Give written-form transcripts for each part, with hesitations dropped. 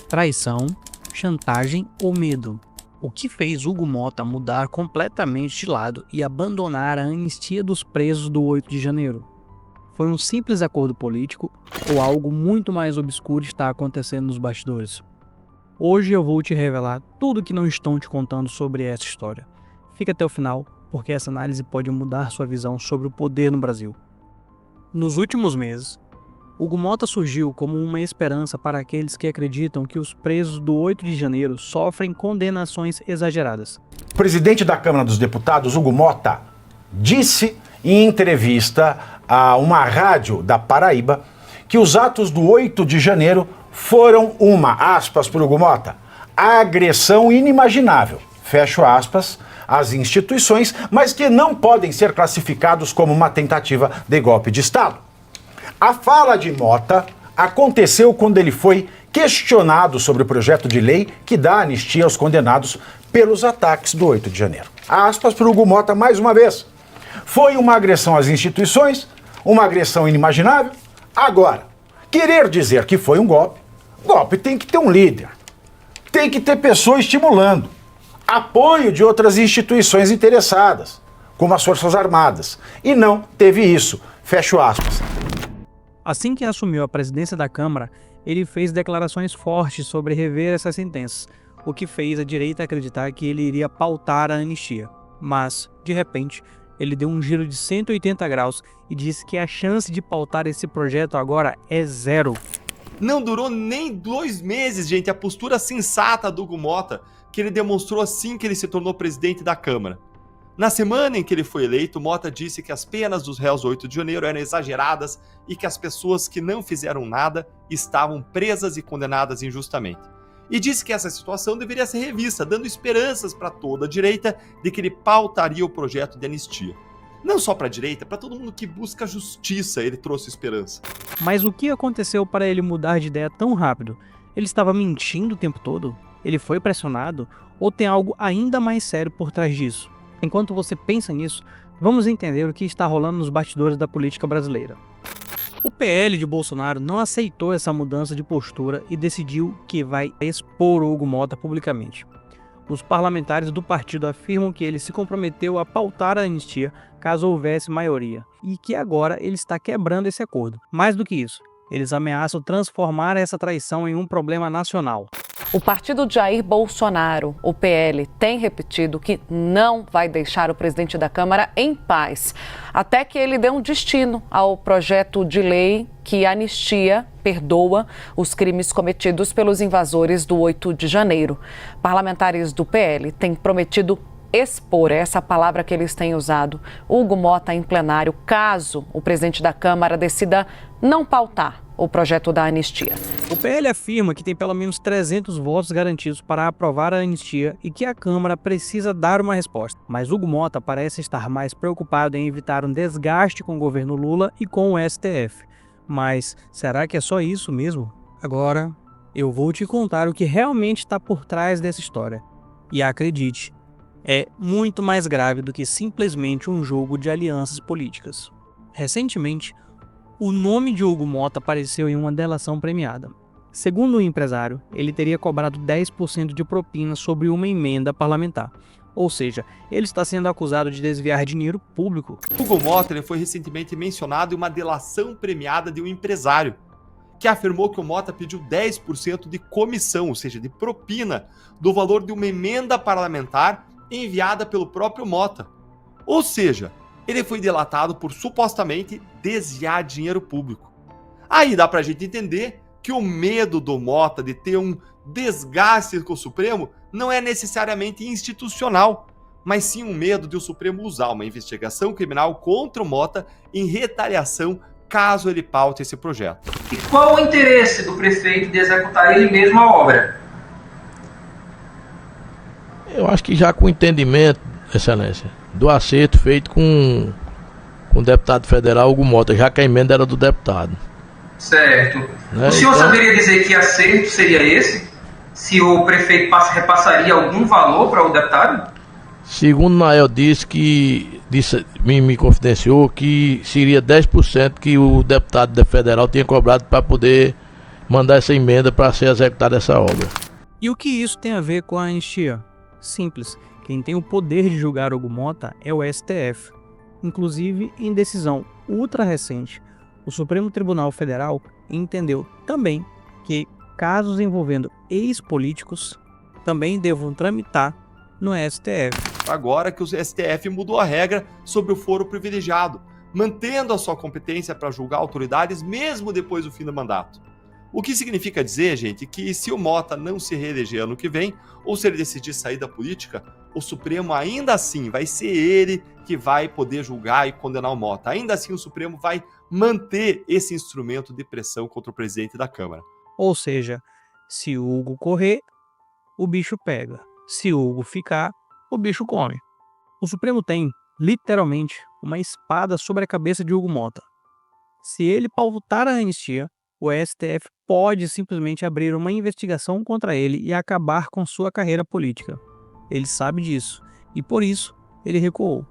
Traição, chantagem ou medo? O que fez Hugo Motta mudar completamente de lado e abandonar a anistia dos presos do 8 de janeiro? Foi um simples acordo político ou algo muito mais obscuro está acontecendo nos bastidores? Hoje eu vou te revelar tudo o que não estão te contando sobre essa história. Fica até o final, porque essa análise pode mudar sua visão sobre o poder no Brasil. Nos últimos meses, Hugo Motta surgiu como uma esperança para aqueles que acreditam que os presos do 8 de janeiro sofrem condenações exageradas. O presidente da Câmara dos Deputados, Hugo Motta, disse em entrevista a uma rádio da Paraíba que os atos do 8 de janeiro foram uma, aspas por Hugo Motta, agressão inimaginável, fecho aspas, às instituições, mas que não podem ser classificados como uma tentativa de golpe de Estado. A fala de Motta aconteceu quando ele foi questionado sobre o projeto de lei que dá anistia aos condenados pelos ataques do 8 de janeiro. Aspas para o Hugo Motta mais uma vez. Foi uma agressão às instituições, uma agressão inimaginável. Agora, querer dizer que foi um golpe tem que ter um líder, tem que ter pessoa estimulando, apoio de outras instituições interessadas, como as Forças Armadas. E não teve isso, fecho aspas. Assim que assumiu a presidência da Câmara, ele fez declarações fortes sobre rever essas sentenças, o que fez a direita acreditar que ele iria pautar a anistia. Mas, de repente, ele deu um giro de 180 graus e disse que a chance de pautar esse projeto agora é zero. Não durou nem 2 meses, gente, a postura sensata do Hugo Motta, que ele demonstrou assim que ele se tornou presidente da Câmara. Na semana em que ele foi eleito, Motta disse que as penas dos réus do 8 de janeiro eram exageradas e que as pessoas que não fizeram nada estavam presas e condenadas injustamente. E disse que essa situação deveria ser revista, dando esperanças para toda a direita de que ele pautaria o projeto de anistia. Não só para a direita, para todo mundo que busca justiça, ele trouxe esperança. Mas o que aconteceu para ele mudar de ideia tão rápido? Ele estava mentindo o tempo todo? Ele foi pressionado? Ou tem algo ainda mais sério por trás disso? Enquanto você pensa nisso, vamos entender o que está rolando nos bastidores da política brasileira. O PL de Bolsonaro não aceitou essa mudança de postura e decidiu que vai expor o Hugo Motta publicamente. Os parlamentares do partido afirmam que ele se comprometeu a pautar a anistia caso houvesse maioria e que agora ele está quebrando esse acordo. Mais do que isso, eles ameaçam transformar essa traição em um problema nacional. O partido de Jair Bolsonaro, o PL, tem repetido que não vai deixar o presidente da Câmara em paz, até que ele dê um destino ao projeto de lei que anistia, perdoa os crimes cometidos pelos invasores do 8 de janeiro. Parlamentares do PL têm prometido expor, essa palavra que eles têm usado, Hugo Motta em plenário, caso o presidente da Câmara decida não pautar o projeto da anistia. O PL afirma que tem pelo menos 300 votos garantidos para aprovar a anistia e que a Câmara precisa dar uma resposta. Mas Hugo Motta parece estar mais preocupado em evitar um desgaste com o governo Lula e com o STF. Mas será que é só isso mesmo? Agora, eu vou te contar o que realmente está por trás dessa história. E acredite, é muito mais grave do que simplesmente um jogo de alianças políticas. Recentemente, o nome de Hugo Motta apareceu em uma delação premiada. Segundo o empresário, ele teria cobrado 10% de propina sobre uma emenda parlamentar. Ou seja, ele está sendo acusado de desviar dinheiro público. Hugo Motta ele foi recentemente mencionado em uma delação premiada de um empresário, que afirmou que o Motta pediu 10% de comissão, ou seja, de propina, do valor de uma emenda parlamentar enviada pelo próprio Motta. Ou seja, ele foi delatado por supostamente desviar dinheiro público. Aí dá pra gente entender que o medo do Motta de ter um desgaste com o Supremo não é necessariamente institucional, mas sim um medo de o Supremo usar uma investigação criminal contra o Motta em retaliação caso ele paute esse projeto. E qual o interesse do prefeito de executar ele mesmo a obra? Eu acho que já com o entendimento, Excelência, do acerto feito com o deputado federal Hugo Motta, já que a emenda era do deputado. Certo. Né? O senhor saberia dizer que acerto seria esse? Se o prefeito repassaria algum valor para o deputado? Segundo Nael me confidenciou que seria 10% que o deputado federal tinha cobrado para poder mandar essa emenda para ser executada essa obra. E o que isso tem a ver com a anistia? Simples, quem tem o poder de julgar Hugo Mota é o STF. Inclusive, em decisão ultra recente, o Supremo Tribunal Federal entendeu também que casos envolvendo ex-políticos também devam tramitar no STF. Agora que o STF mudou a regra sobre o foro privilegiado, mantendo a sua competência para julgar autoridades mesmo depois do fim do mandato. O que significa dizer, gente, que se o Mota não se reeleger ano que vem, ou se ele decidir sair da política, o Supremo ainda assim vai ser ele que vai poder julgar e condenar o Mota. Ainda assim o Supremo vai manter esse instrumento de pressão contra o presidente da Câmara. Ou seja, se o Hugo correr, o bicho pega. Se o Hugo ficar, o bicho come. O Supremo tem, literalmente, uma espada sobre a cabeça de Hugo Mota. Se ele pautar a anistia, o STF pode simplesmente abrir uma investigação contra ele e acabar com sua carreira política. Ele sabe disso e por isso ele recuou.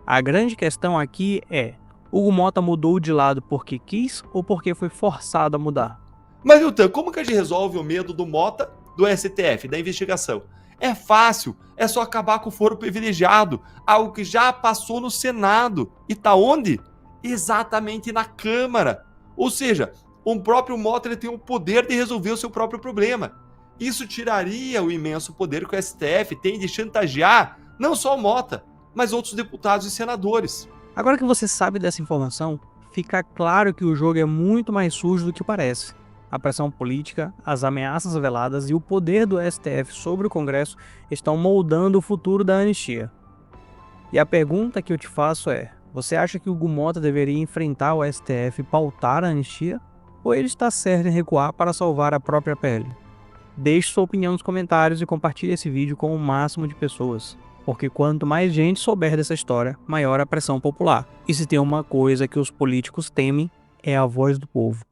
A grande questão aqui é: Hugo Mota mudou de lado porque quis ou porque foi forçado a mudar? Mas, Nilton, como que a gente resolve o medo do Mota, do STF, da investigação? É fácil, é só acabar com o foro privilegiado, algo que já passou no Senado. E tá onde? Exatamente na Câmara. Ou seja, o próprio Mota ele tem o poder de resolver o seu próprio problema. Isso tiraria o imenso poder que o STF tem de chantagear não só o Mota, mas outros deputados e senadores. Agora que você sabe dessa informação, fica claro que o jogo é muito mais sujo do que parece. A pressão política, as ameaças veladas e o poder do STF sobre o Congresso estão moldando o futuro da anistia. E a pergunta que eu te faço é: você acha que o Hugo Mota deveria enfrentar o STF e pautar a anistia? Ou ele está certo em recuar para salvar a própria pele? Deixe sua opinião nos comentários e compartilhe esse vídeo com o máximo de pessoas. Porque quanto mais gente souber dessa história, maior a pressão popular. E se tem uma coisa que os políticos temem, é a voz do povo.